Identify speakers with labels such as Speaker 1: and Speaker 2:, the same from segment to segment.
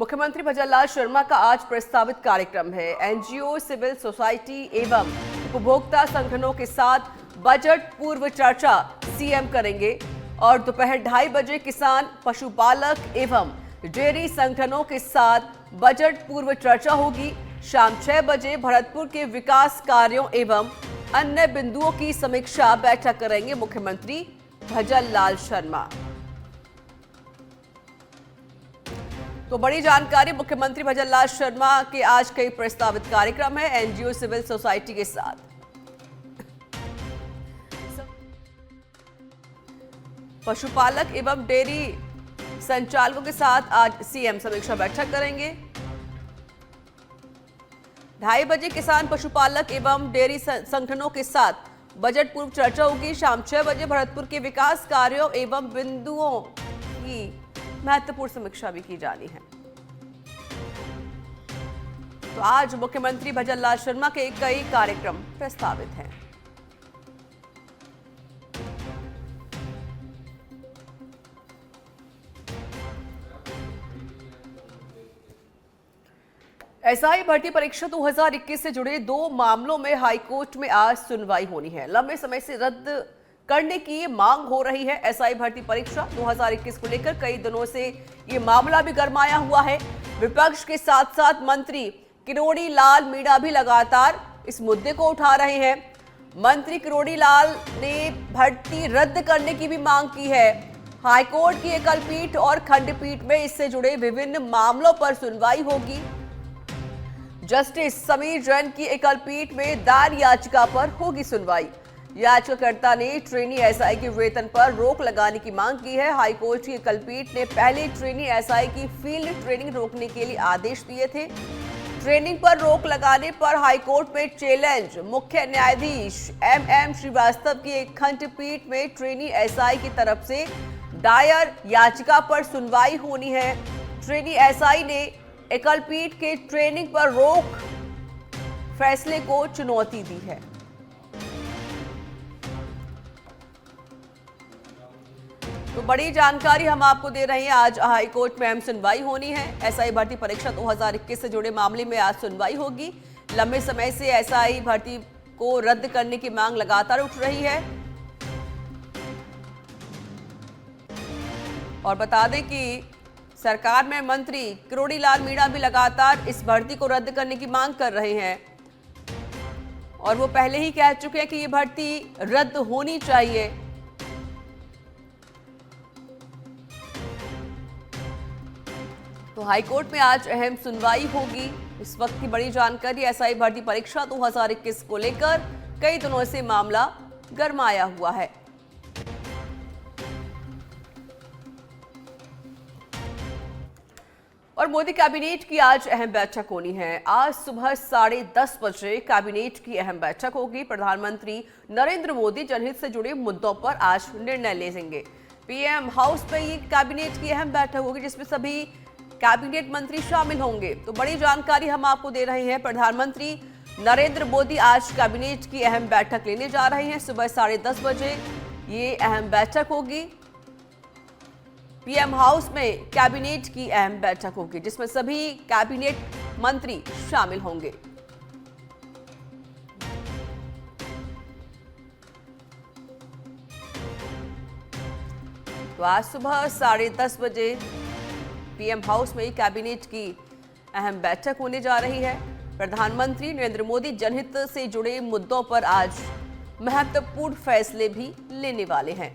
Speaker 1: मुख्यमंत्री भजनलाल शर्मा का आज प्रस्तावित कार्यक्रम है। एनजीओ, सिविल सोसाइटी एवं उपभोक्ता संगठनों के साथ बजट पूर्व चर्चा सीएम करेंगे और दोपहर 2:30 बजे किसान, पशुपालक एवं डेयरी संगठनों के साथ बजट पूर्व चर्चा होगी। शाम 6 बजे भरतपुर के विकास कार्यों एवं अन्य बिंदुओं की समीक्षा बैठक करेंगे मुख्यमंत्री भजनलाल शर्मा। तो बड़ी जानकारी, मुख्यमंत्री भजनलाल शर्मा के आज कई प्रस्तावित कार्यक्रम है एनजीओ, सिविल सोसाइटी के साथ। पशुपालक एवं डेयरी संचालकों के साथ आज सीएम समीक्षा बैठक करेंगे। 2:30 बजे किसान, पशुपालक एवं डेयरी संगठनों के साथ बजट पूर्व चर्चा होगी। शाम 6 बजे भरतपुर के विकास कार्यों एवं बिंदुओं की महत्वपूर्ण समीक्षा भी की जानी है। तो आज मुख्यमंत्री भजनलाल शर्मा के कई कार्यक्रम प्रस्तावित हैं। एसआई भर्ती परीक्षा 2021 से जुड़े 2 मामलों में हाईकोर्ट में आज सुनवाई होनी है। लंबे समय से रद्द करने की मांग हो रही है। एसआई भर्ती परीक्षा 2021 को लेकर कई दिनों से ये मामला भी गरमाया हुआ है। विपक्ष के साथ साथ मंत्री किरोड़ी लाल मीणा भी लगातार इस मुद्दे को उठा रहे हैं। मंत्री किरोड़ी लाल ने भर्ती रद्द करने की भी मांग की है। हाईकोर्ट की एकल पीठ और खंडपीठ में इससे जुड़े विभिन्न मामलों पर सुनवाई होगी। जस्टिस समीर जैन की एकल पीठ में दायर याचिका पर होगी सुनवाई। याचिकाकर्ता ने ट्रेनी एसआई के वेतन पर रोक लगाने की मांग की है। हाईकोर्ट की एकल पीठ ने पहले ट्रेनी एसआई की फील्ड ट्रेनिंग रोकने के लिए आदेश दिए थे। ट्रेनिंग पर रोक लगाने पर हाईकोर्ट में चैलेंज। मुख्य न्यायाधीश एमएम श्रीवास्तव की एक खंडपीठ में ट्रेनी एसआई की तरफ से दायर याचिका पर सुनवाई होनी है। ट्रेनी एसआई ने एकल पीठ के ट्रेनिंग पर रोक फैसले को चुनौती दी है। तो बड़ी जानकारी हम आपको दे रहे हैं। आज हाईकोर्ट में अहम सुनवाई होनी है। एसआई भर्ती परीक्षा 2021 से जुड़े मामले में आज सुनवाई होगी। लंबे समय से एसआई भर्ती को रद्द करने की मांग लगातार उठ रही है। और बता दें कि सरकार में मंत्री किरोड़ी लाल मीणा भी लगातार इस भर्ती को रद्द करने की मांग कर रहे हैं और वो पहले ही कह चुके हैं कि ये भर्ती रद्द होनी चाहिए। तो हाईकोर्ट में आज अहम सुनवाई होगी। इस वक्त की बड़ी जानकारी, एसआई भर्ती परीक्षा 2021 को लेकर कई दिनों से मामला गरमाया हुआ है। और मोदी कैबिनेट की आज अहम बैठक होनी है। आज सुबह 10:30 बजे कैबिनेट की अहम बैठक होगी। प्रधानमंत्री नरेंद्र मोदी जनहित से जुड़े मुद्दों पर आज निर्णय लेंगे। पीएम हाउस में ये कैबिनेट की अहम बैठक होगी जिसमें सभी कैबिनेट मंत्री शामिल होंगे। तो बड़ी जानकारी हम आपको दे रहे हैं। प्रधानमंत्री नरेंद्र मोदी आज कैबिनेट की अहम बैठक लेने जा रहे हैं। सुबह 10:30 बजे ये अहम बैठक होगी। पीएम हाउस में कैबिनेट की अहम बैठक होगी जिसमें सभी कैबिनेट मंत्री शामिल होंगे। तो आज सुबह 10:30 बजे पीएम हाउस में कैबिनेट की अहम बैठक होने जा रही है। प्रधानमंत्री नरेंद्र मोदी जनहित से जुड़े मुद्दों पर आज महत्वपूर्ण फैसले भी लेने वाले हैं।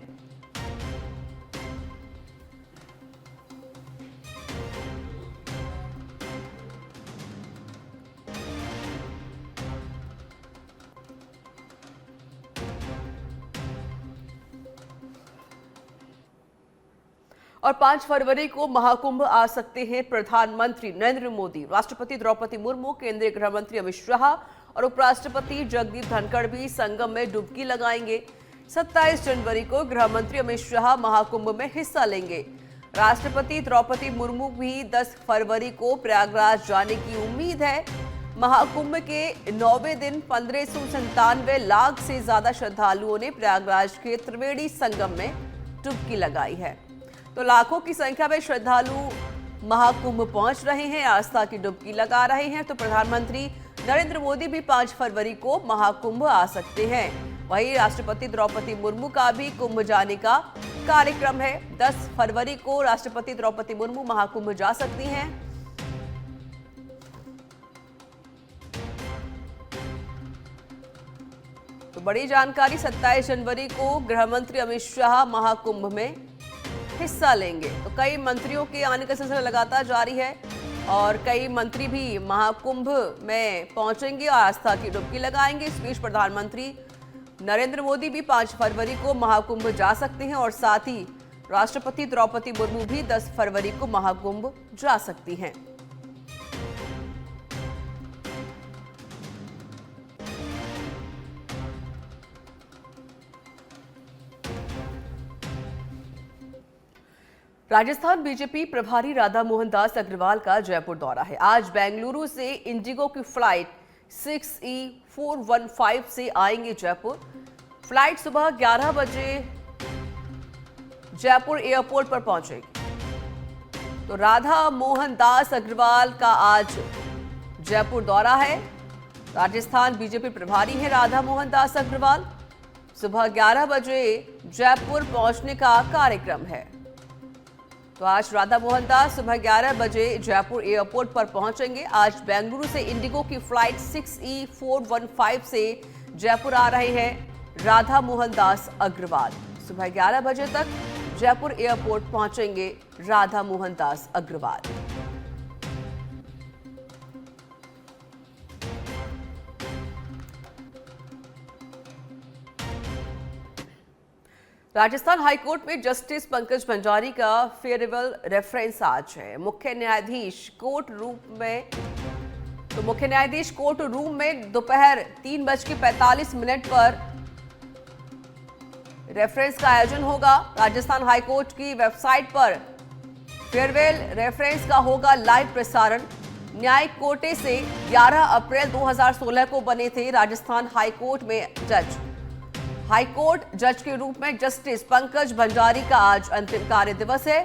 Speaker 1: और 5 फरवरी को महाकुंभ आ सकते हैं प्रधानमंत्री नरेंद्र मोदी। राष्ट्रपति द्रौपदी मुर्मू, केंद्रीय गृह मंत्री अमित शाह और उपराष्ट्रपति जगदीप धनखड़ भी संगम में डुबकी लगाएंगे। 27 जनवरी को गृह मंत्री अमित शाह महाकुंभ में हिस्सा लेंगे। राष्ट्रपति द्रौपदी मुर्मू भी 10 फरवरी को प्रयागराज जाने की उम्मीद है। महाकुंभ के 9वें दिन 1597 लाख से ज्यादा श्रद्धालुओं ने प्रयागराज के त्रिवेणी संगम में डुबकी लगाई है। तो लाखों की संख्या में श्रद्धालु महाकुंभ पहुंच रहे हैं, आस्था की डुबकी लगा रहे हैं, तो प्रधानमंत्री नरेंद्र मोदी भी 5 फरवरी को महाकुंभ आ सकते हैं। वहीं राष्ट्रपति द्रौपदी मुर्मू का भी कुंभ जाने का कार्यक्रम है। 10 फरवरी को राष्ट्रपति द्रौपदी मुर्मू महाकुंभ जा सकती हैं। तो बड़ी जानकारी, 27 जनवरी को गृह मंत्री अमित शाह महाकुंभ में हिस्सा लेंगे। तो कई मंत्रियों के आने का सिलसिला लगातार जारी है और कई मंत्री भी महाकुंभ में पहुंचेंगे और आस्था की डुबकी लगाएंगे। इस बीच प्रधानमंत्री नरेंद्र मोदी भी 5 फरवरी को महाकुंभ जा सकते हैं और साथ ही राष्ट्रपति द्रौपदी मुर्मू भी 10 फरवरी को महाकुंभ जा सकती हैं। राजस्थान बीजेपी प्रभारी राधा मोहन दास अग्रवाल का जयपुर दौरा है। आज बेंगलुरु से इंडिगो की फ्लाइट 6E415 से आएंगे जयपुर। फ्लाइट सुबह 11 बजे जयपुर एयरपोर्ट पर पहुंचेगी। तो राधा मोहन दास अग्रवाल का आज जयपुर दौरा है। राजस्थान बीजेपी प्रभारी है राधा मोहन दास अग्रवाल। सुबह 11 बजे जयपुर पहुंचने का कार्यक्रम है। तो आज राधा मोहन दास सुबह 11 बजे जयपुर एयरपोर्ट पर पहुंचेंगे। आज बेंगलुरु से इंडिगो की फ्लाइट 6E415 से जयपुर आ रहे हैं राधा मोहन दास अग्रवाल। सुबह 11 बजे तक जयपुर एयरपोर्ट पहुंचेंगे राधा मोहन दास अग्रवाल। राजस्थान हाईकोर्ट में जस्टिस पंकज भंडारी का फेयरवेल रेफरेंस आज है। मुख्य न्यायाधीश कोर्ट रूम में दोपहर 3:45 पर रेफरेंस का आयोजन होगा। राजस्थान हाईकोर्ट की वेबसाइट पर फेयरवेल रेफरेंस का होगा लाइव प्रसारण। न्यायिक कोटे से 11 अप्रैल 2016 को बने थे राजस्थान हाईकोर्ट में जज। हाईकोर्ट जज के रूप में जस्टिस पंकज भंडारी का आज अंतिम कार्य दिवस है।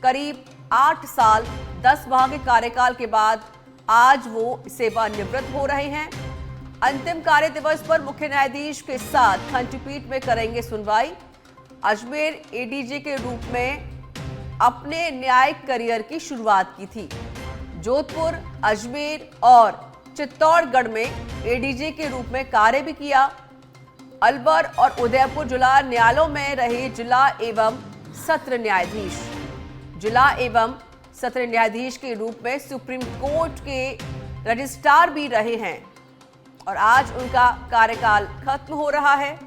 Speaker 1: करीब 8 साल 10 माह के कार्यकाल के बाद आज वो सेवानिवृत्त हो रहे हैं। अंतिम कार्य दिवस पर मुख्य न्यायाधीश के साथ खंडपीठ में करेंगे सुनवाई। अजमेर एडीजे के रूप में अपने न्यायिक करियर की शुरुआत की थी। जोधपुर, अजमेर और चित्तौड़गढ़ में एडीजे के रूप में कार्य भी किया। अलवर और उदयपुर जिला न्यायालयों में रहे जिला एवं सत्र न्यायाधीश। जिला एवं सत्र न्यायाधीश के रूप में सुप्रीम कोर्ट के रजिस्ट्रार भी रहे हैं और आज उनका कार्यकाल खत्म हो रहा है।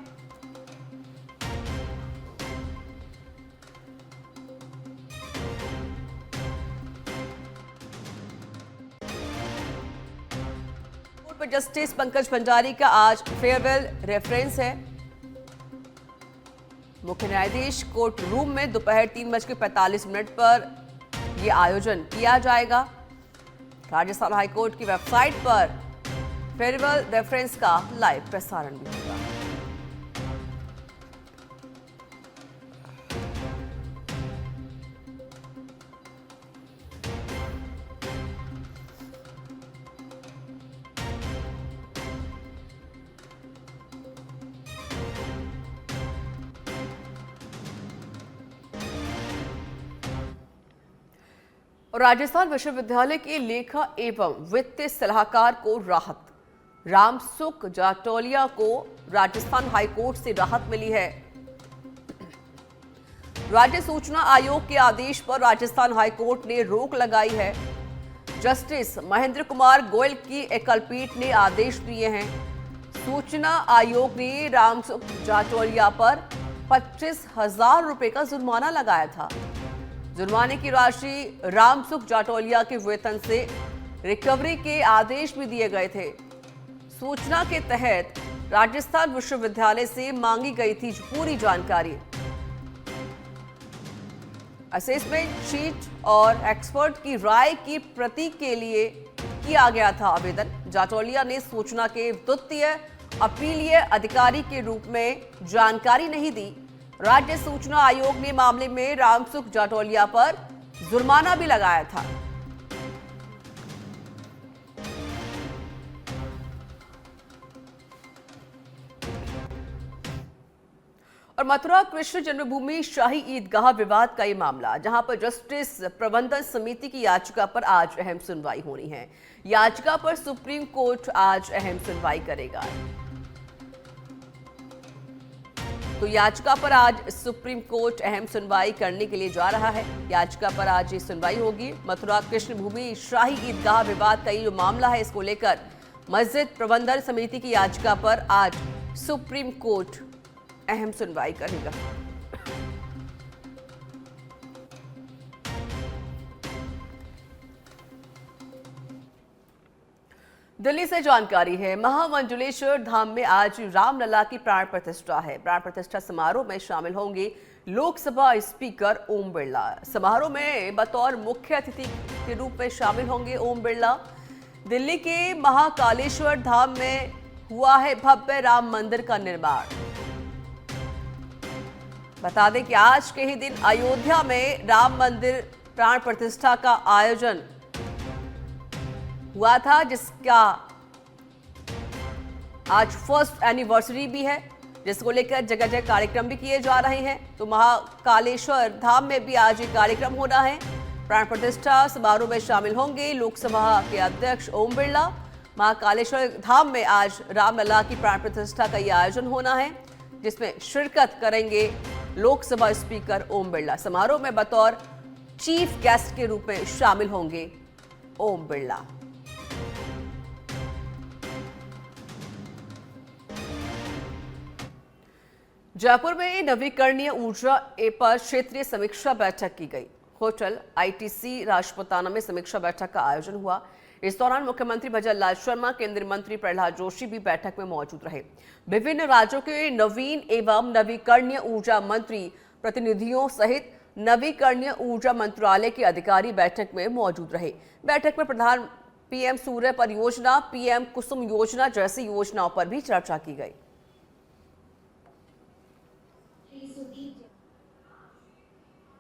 Speaker 1: जस्टिस पंकज भंडारी का आज फेयरवेल रेफरेंस है। मुख्य न्यायाधीश कोर्ट रूम में दोपहर 3:45 पर यह आयोजन किया जाएगा। राजस्थान हाईकोर्ट की वेबसाइट पर फेयरवेल रेफरेंस का लाइव प्रसारण भी होगा। राजस्थान विश्वविद्यालय के लेखा एवं वित्तीय सलाहकार को राहत। रामसुख जाटोलिया को राजस्थान हाईकोर्ट से राहत मिली है। राज्य सूचना आयोग के आदेश पर राजस्थान हाईकोर्ट ने रोक लगाई है। जस्टिस महेंद्र कुमार गोयल की एकलपीठ ने आदेश दिए हैं। सूचना आयोग ने रामसुख जाटोलिया पर 25,000 रुपए का जुर्माना लगाया था। जुर्माने की राशि रामसुख जाटोलिया के वेतन से रिकवरी के आदेश भी दिए गए थे। सूचना के तहत राजस्थान विश्वविद्यालय से मांगी गई थी पूरी जानकारी। असेसमेंट शीट और एक्सपर्ट की राय की प्रति के लिए किया गया था आवेदन। जाटोलिया ने सूचना के द्वितीय अपीलीय अधिकारी के रूप में जानकारी नहीं दी। राज्य सूचना आयोग ने मामले में रामसुख जाटोलिया पर जुर्माना भी लगाया था। और मथुरा कृष्ण जन्मभूमि शाही ईदगाह विवाद का ये मामला, जहां पर जस्टिस प्रबंधन समिति की याचिका पर आज अहम सुनवाई होनी है। याचिका पर सुप्रीम कोर्ट आज अहम सुनवाई करेगा। तो याचिका पर आज सुप्रीम कोर्ट अहम सुनवाई करने के लिए जा रहा है। याचिका पर आज ये सुनवाई होगी। मथुरा कृष्ण भूमि शाही ईदगाह विवाद का ये जो मामला है, इसको लेकर मस्जिद प्रबंधन समिति की याचिका पर आज सुप्रीम कोर्ट अहम सुनवाई करेगा। दिल्ली से जानकारी है, महामंजुलेश्वर धाम में आज रामलला की प्राण प्रतिष्ठा है। प्राण प्रतिष्ठा समारोह में शामिल होंगे लोकसभा स्पीकर ओम बिरला। समारोह में बतौर मुख्य अतिथि के रूप में शामिल होंगे ओम बिरला। दिल्ली के महाकालेश्वर धाम में हुआ है भव्य राम मंदिर का निर्माण। बता दें कि आज के ही दिन अयोध्या में राम मंदिर प्राण प्रतिष्ठा का आयोजन हुआ था, जिसका आज फर्स्ट एनिवर्सरी भी है, जिसको लेकर जगह जगह कार्यक्रम भी किए जा रहे हैं। तो महाकालेश्वर धाम में भी आज एक कार्यक्रम होना है। प्राण प्रतिष्ठा समारोह में शामिल होंगे लोकसभा के अध्यक्ष ओम बिरला। महाकालेश्वर धाम में आज रामलला की प्राण प्रतिष्ठा का यह आयोजन होना है, जिसमें शिरकत करेंगे लोकसभा स्पीकर ओम बिरला। समारोह में बतौर चीफ गेस्ट के रूप में शामिल होंगे ओम बिरला। जयपुर में नवीकरणीय ऊर्जा पर क्षेत्रीय समीक्षा बैठक की गई। होटल आईटीसी राजपुताना में समीक्षा बैठक का आयोजन हुआ। इस दौरान मुख्यमंत्री भजन लाल शर्मा, केंद्रीय मंत्री प्रहलाद जोशी भी बैठक में मौजूद रहे। विभिन्न राज्यों के नवीन एवं नवीकरणीय ऊर्जा मंत्री प्रतिनिधियों सहित नवीकरणीय ऊर्जा मंत्रालय के अधिकारी बैठक में मौजूद रहे। बैठक में प्रधान पीएम सूर्य परियोजना, पीएम कुसुम योजना जैसी योजनाओं पर भी चर्चा की गई।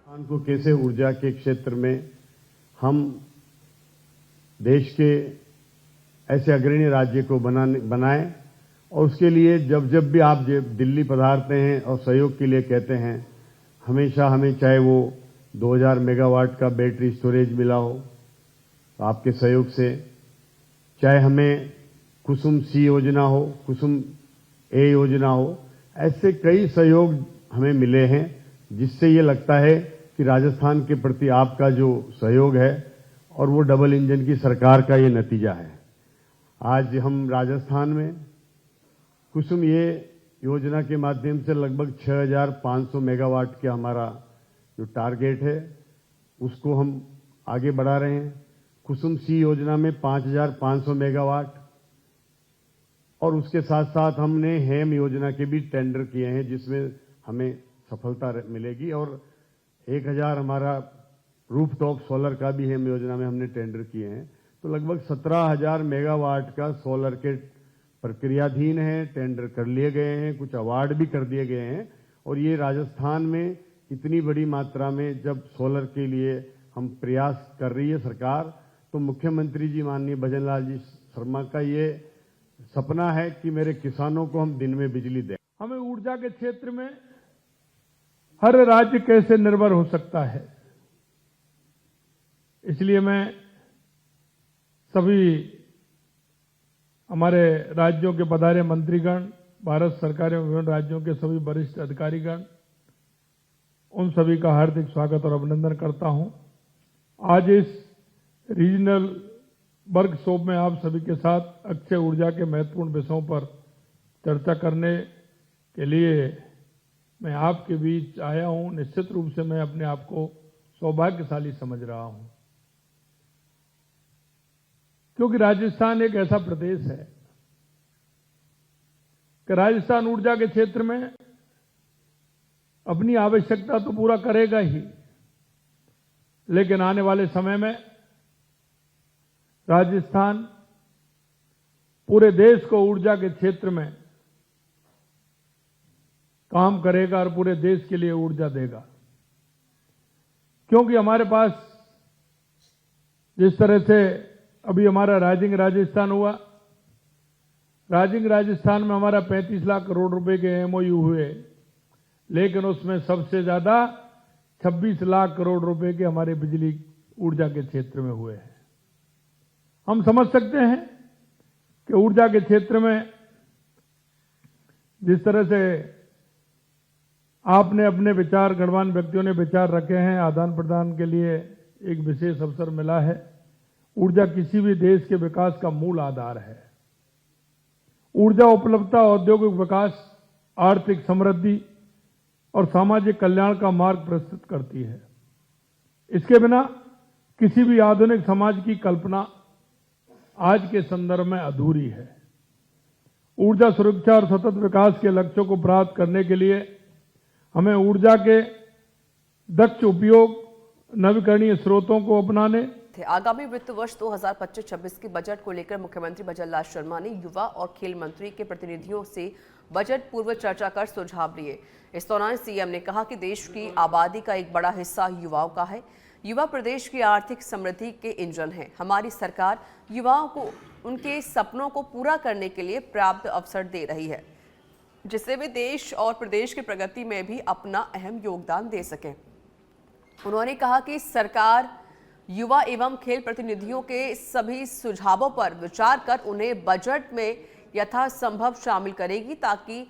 Speaker 2: को कैसे ऊर्जा के क्षेत्र में हम देश के ऐसे अग्रणी राज्य को बनाएं, और उसके लिए जब जब भी आप दिल्ली पधारते हैं और सहयोग के लिए कहते हैं, हमेशा हमें चाहे वो 2000 मेगावाट का बैटरी स्टोरेज मिला हो तो आपके सहयोग से, चाहे हमें कुसुम सी योजना हो, कुसुम ए योजना हो, ऐसे कई सहयोग हमें मिले हैं, जिससे ये लगता है कि राजस्थान के प्रति आपका जो सहयोग है और वो डबल इंजन की सरकार का ये नतीजा है। आज हम राजस्थान में कुसुम ये योजना के माध्यम से लगभग 6500 मेगावाट का हमारा जो टारगेट है उसको हम आगे बढ़ा रहे हैं। कुसुम सी योजना में 5500 मेगावाट, और उसके साथ साथ हमने हेम योजना के भी टेंडर किए हैं, जिसमें हमें सफलता मिलेगी, और 1000 हमारा रूफटॉप सोलर का भी हेम योजना में हमने टेंडर किए हैं। तो लगभग 17000 मेगावाट का सोलर के प्रक्रियाधीन है, टेंडर कर लिए गए हैं, कुछ अवार्ड भी कर दिए गए हैं। और ये राजस्थान में इतनी बड़ी मात्रा में जब सोलर के लिए हम प्रयास कर रही है सरकार, तो मुख्यमंत्री जी माननीय भजन लाल जी शर्मा का ये सपना है कि मेरे किसानों को हम दिन में बिजली दें।
Speaker 3: हमें ऊर्जा के क्षेत्र में हर राज्य कैसे निर्भर हो सकता है, इसलिए मैं सभी हमारे राज्यों के पधारे मंत्रीगण, भारत सरकार एवं विभिन्न राज्यों के सभी वरिष्ठ अधिकारीगण, उन सभी का हार्दिक स्वागत और अभिनंदन करता हूं। आज इस रीजनल वर्कशॉप में आप सभी के साथ अक्षय ऊर्जा के महत्वपूर्ण विषयों पर चर्चा करने के लिए मैं आपके बीच आया हूं। निश्चित रूप से मैं अपने आप को सौभाग्यशाली समझ रहा हूं, क्योंकि राजस्थान एक ऐसा प्रदेश है कि राजस्थान ऊर्जा के क्षेत्र में अपनी आवश्यकता तो पूरा करेगा ही, लेकिन आने वाले समय में राजस्थान पूरे देश को ऊर्जा के क्षेत्र में काम करेगा और पूरे देश के लिए ऊर्जा देगा। क्योंकि हमारे पास जिस तरह से अभी हमारा राइजिंग राजस्थान हुआ, राइजिंग राजस्थान में हमारा 35 लाख करोड़ रुपए के एमओयू हुए, लेकिन उसमें सबसे ज्यादा 26 लाख करोड़ रुपए के हमारे बिजली ऊर्जा के क्षेत्र में हुए हैं। हम समझ सकते हैं कि ऊर्जा के क्षेत्र में जिस तरह से आपने अपने विचार, गणमान्य व्यक्तियों ने विचार रखे हैं, आदान प्रदान के लिए एक विशेष अवसर मिला है। ऊर्जा किसी भी देश के विकास का मूल आधार है। ऊर्जा उपलब्धता औद्योगिक विकास, आर्थिक समृद्धि और सामाजिक कल्याण का मार्ग प्रस्तुत करती है। इसके बिना किसी भी आधुनिक समाज की कल्पना आज के संदर्भ में अधूरी है। ऊर्जा सुरक्षा और सतत विकास के लक्ष्यों को प्राप्त करने के लिए हमें ऊर्जा के दक्ष उपयोग, नवीकरणीय स्रोतों को अपनाने।
Speaker 1: आगामी वित्त वर्ष 2025-26 के बजट को लेकर मुख्यमंत्री भजनलाल शर्मा ने युवा और खेल मंत्री के प्रतिनिधियों से बजट पूर्व चर्चा कर सुझाव लिए। इस दौरान सीएम ने कहा कि देश की आबादी का एक बड़ा हिस्सा युवाओं का है। युवा प्रदेश की आर्थिक समृद्धि के इंजन हैं। हमारी सरकार युवाओं को उनके सपनों को पूरा करने के लिए पर्याप्त अवसर दे रही है, जिससे वे देश और प्रदेश की प्रगति में भी अपना अहम योगदान दे सकें। उन्होंने कहा कि सरकार युवा एवं खेल प्रतिनिधियों के सभी सुझावों पर विचार कर उन्हें बजट में यथासंभव शामिल करेगी, ताकि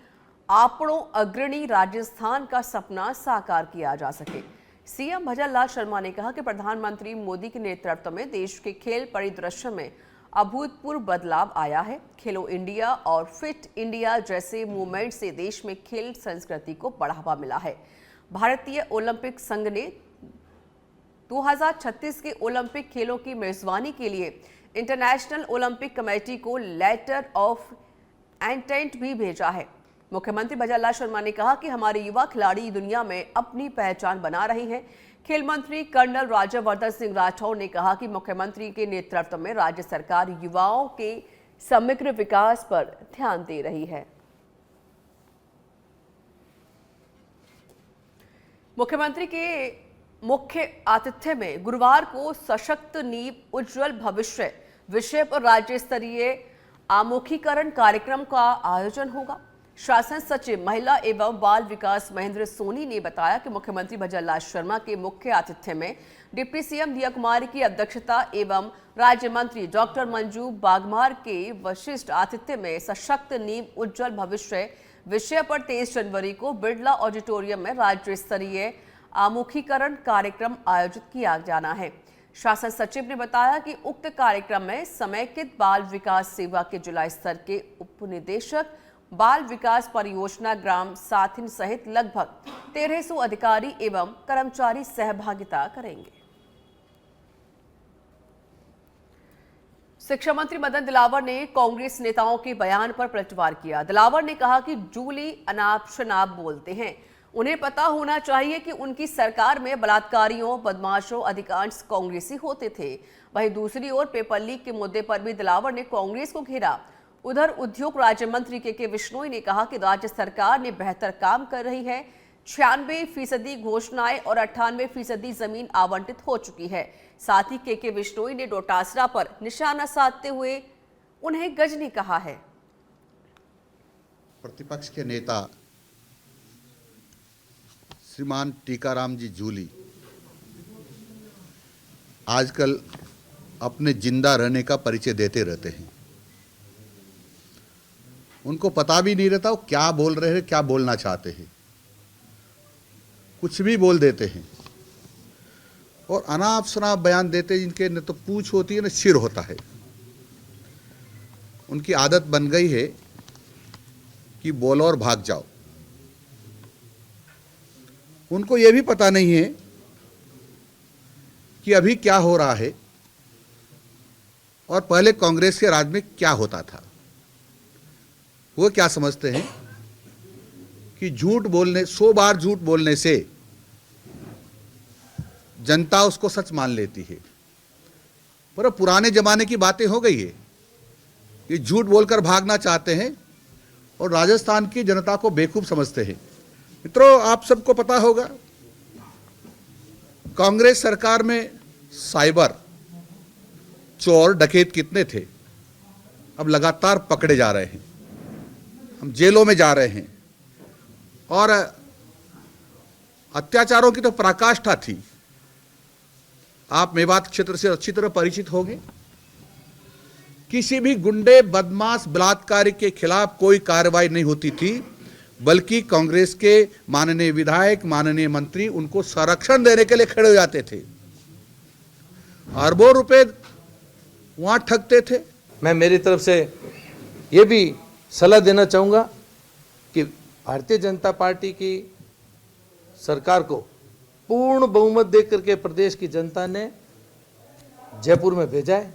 Speaker 1: आपड़ों अग्रणी राजस्थान का सपना साकार किया जा सके। सीएम भजनलाल शर्मा ने कहा कि प्रधानमंत्री मोदी के नेतृत्व में देश के खेल परिदृश्य में अभूतपूर्व बदलाव आया है। खेलो इंडिया और फिट इंडिया जैसे मूवमेंट से देश में खेल संस्कृति को बढ़ावा मिला है। भारतीय ओलंपिक संघ ने 2036 के ओलंपिक खेलों की मेजबानी के लिए इंटरनेशनल ओलंपिक कमेटी को लेटर ऑफ इंटेंट भी भेजा है। मुख्यमंत्री भजनलाल शर्मा ने कहा कि हमारे युवा खिलाड़ी दुनिया में अपनी पहचान बना रहे हैं। खेल मंत्री कर्नल राज्यवर्धन सिंह राठौर ने कहा कि मुख्यमंत्री के नेतृत्व में राज्य सरकार युवाओं के समग्र विकास पर ध्यान दे रही है। मुख्यमंत्री के मुख्य आतिथ्य में गुरुवार को सशक्त नींव उज्जवल भविष्य विषय पर राज्य स्तरीय आमुखीकरण कार्यक्रम का आयोजन होगा। शासन सचिव महिला एवं बाल विकास महेंद्र सोनी ने बताया कि मुख्यमंत्री भजनलाल शर्मा के मुख्य आतिथ्य में डिप्टी सीएम दिया कुमारी की अध्यक्षता एवं राज्य मंत्री डॉक्टर मंजू बागमार के वशिष्ठ आतिथ्य में सशक्त नींव उज्जवल भविष्य विषय पर 23 जनवरी को बिरला ऑडिटोरियम में राज्य स्तरीय आमुखीकरण कार्यक्रम आयोजित किया जाना है। शासन सचिव ने बताया कि उक्त कार्यक्रम में समेकित बाल विकास सेवा के जिला स्तर के उप निदेशक, बाल विकास परियोजना ग्राम साथिन सहित लगभग 1300 अधिकारी एवं कर्मचारी सहभागिता करेंगे। शिक्षा मंत्री मदन दिलावर ने कांग्रेस नेताओं के बयान पर पलटवार किया। दिलावर ने कहा कि जूली अनाप शनाप बोलते हैं। उन्हें पता होना चाहिए कि उनकी सरकार में बलात्कारियों, बदमाशों अधिकांश कांग्रेसी होते थे। वहीं दूसरी ओर पेपर लीक के मुद्दे पर भी दिलावर ने कांग्रेस को घेरा। उधर उद्योग राज्य मंत्री के विश्नोई ने कहा कि राज्य सरकार ने बेहतर काम कर रही है। 96% घोषणाएं और 98% जमीन आवंटित हो चुकी है। साथ ही के विश्नोई ने डोटासरा पर निशाना साधते हुए उन्हें गजनी कहा है।
Speaker 4: प्रतिपक्ष के नेता श्रीमान टीकाराम जी जूली आजकल अपने जिंदा रहने का परिचय देते रहते हैं। उनको पता भी नहीं रहता वो क्या बोल रहे हैं, क्या बोलना चाहते हैं, कुछ भी बोल देते हैं और अनाप शनाप बयान देते हैं। जिनके न तो पूंछ होती है न सिर होता है। उनकी आदत बन गई है कि बोलो और भाग जाओ। उनको यह भी पता नहीं है कि अभी क्या हो रहा है और पहले कांग्रेस के राज में क्या होता था। वो क्या समझते हैं कि झूठ बोलने, 100 बार झूठ बोलने से जनता उसको सच मान लेती है। पर पुराने जमाने की बातें हो गई है। ये झूठ बोलकर भागना चाहते हैं और राजस्थान की जनता को बेवकूफ समझते हैं। मित्रों, आप सबको पता होगा कांग्रेस सरकार में साइबर चोर डकैत कितने थे, अब लगातार पकड़े जा रहे हैं, हम जेलों में जा रहे हैं और अत्याचारों की तो पराकाष्ठा थी। आप मेवात क्षेत्र से अच्छी तरह परिचित होंगे। किसी भी गुंडे, बदमाश, बलात्कारी के खिलाफ कोई कार्रवाई नहीं होती थी, बल्कि कांग्रेस के माननीय विधायक, माननीय मंत्री उनको संरक्षण देने के लिए खड़े हो जाते थे, अरबों रुपए वहां ठगते थे।
Speaker 5: मैं मेरी तरफ से ये भी सलाह देना चाहूँगा कि भारतीय जनता पार्टी की सरकार को पूर्ण बहुमत देकर के प्रदेश की जनता ने जयपुर में भेजा है।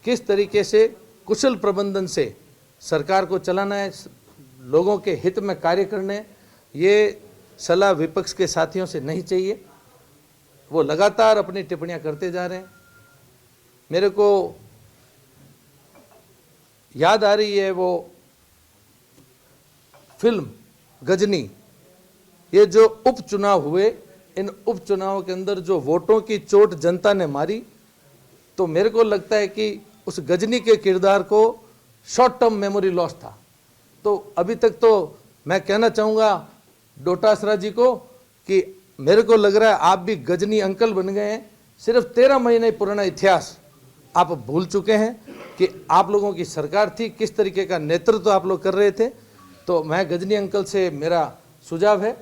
Speaker 5: किस तरीके से कुशल प्रबंधन से सरकार को चलाना है, लोगों के हित में कार्य करने, ये सलाह विपक्ष के साथियों से नहीं चाहिए। वो लगातार अपनी टिप्पणियां करते जा रहे हैं। मेरे को याद आ रही है वो फिल्म गजनी। ये जो उपचुनाव हुए, इन उपचुनावों के अंदर जो वोटों की चोट जनता ने मारी, तो मेरे को लगता है कि उस गजनी के किरदार को शॉर्ट टर्म मेमोरी लॉस था। तो अभी तक तो मैं कहना चाहूँगा डोटासरा जी को कि मेरे को लग रहा है आप भी गजनी अंकल बन गए हैं। सिर्फ 13 महीने पुराना इतिहास आप भूल चुके हैं कि आप लोगों की सरकार थी, किस तरीके का नेतृत्व आप लोग कर रहे थे। तो मैं गजनी अंकल से मेरा सुझाव है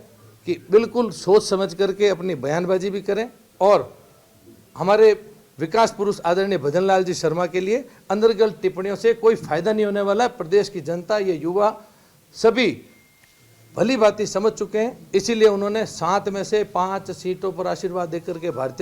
Speaker 5: कि बिल्कुल सोच समझ करके अपनी बयानबाजी भी करें और हमारे विकास पुरुष आदरणीय भजनलाल जी शर्मा के लिए अंतर्गत टिप्पणियों से कोई फायदा नहीं होने वाला है। प्रदेश की जनता, ये युवा सभी भली भांति समझ चुके हैं, इसीलिए उन्होंने 7 में से 5 सीटों पर आशीर्वाद देकर के भारतीय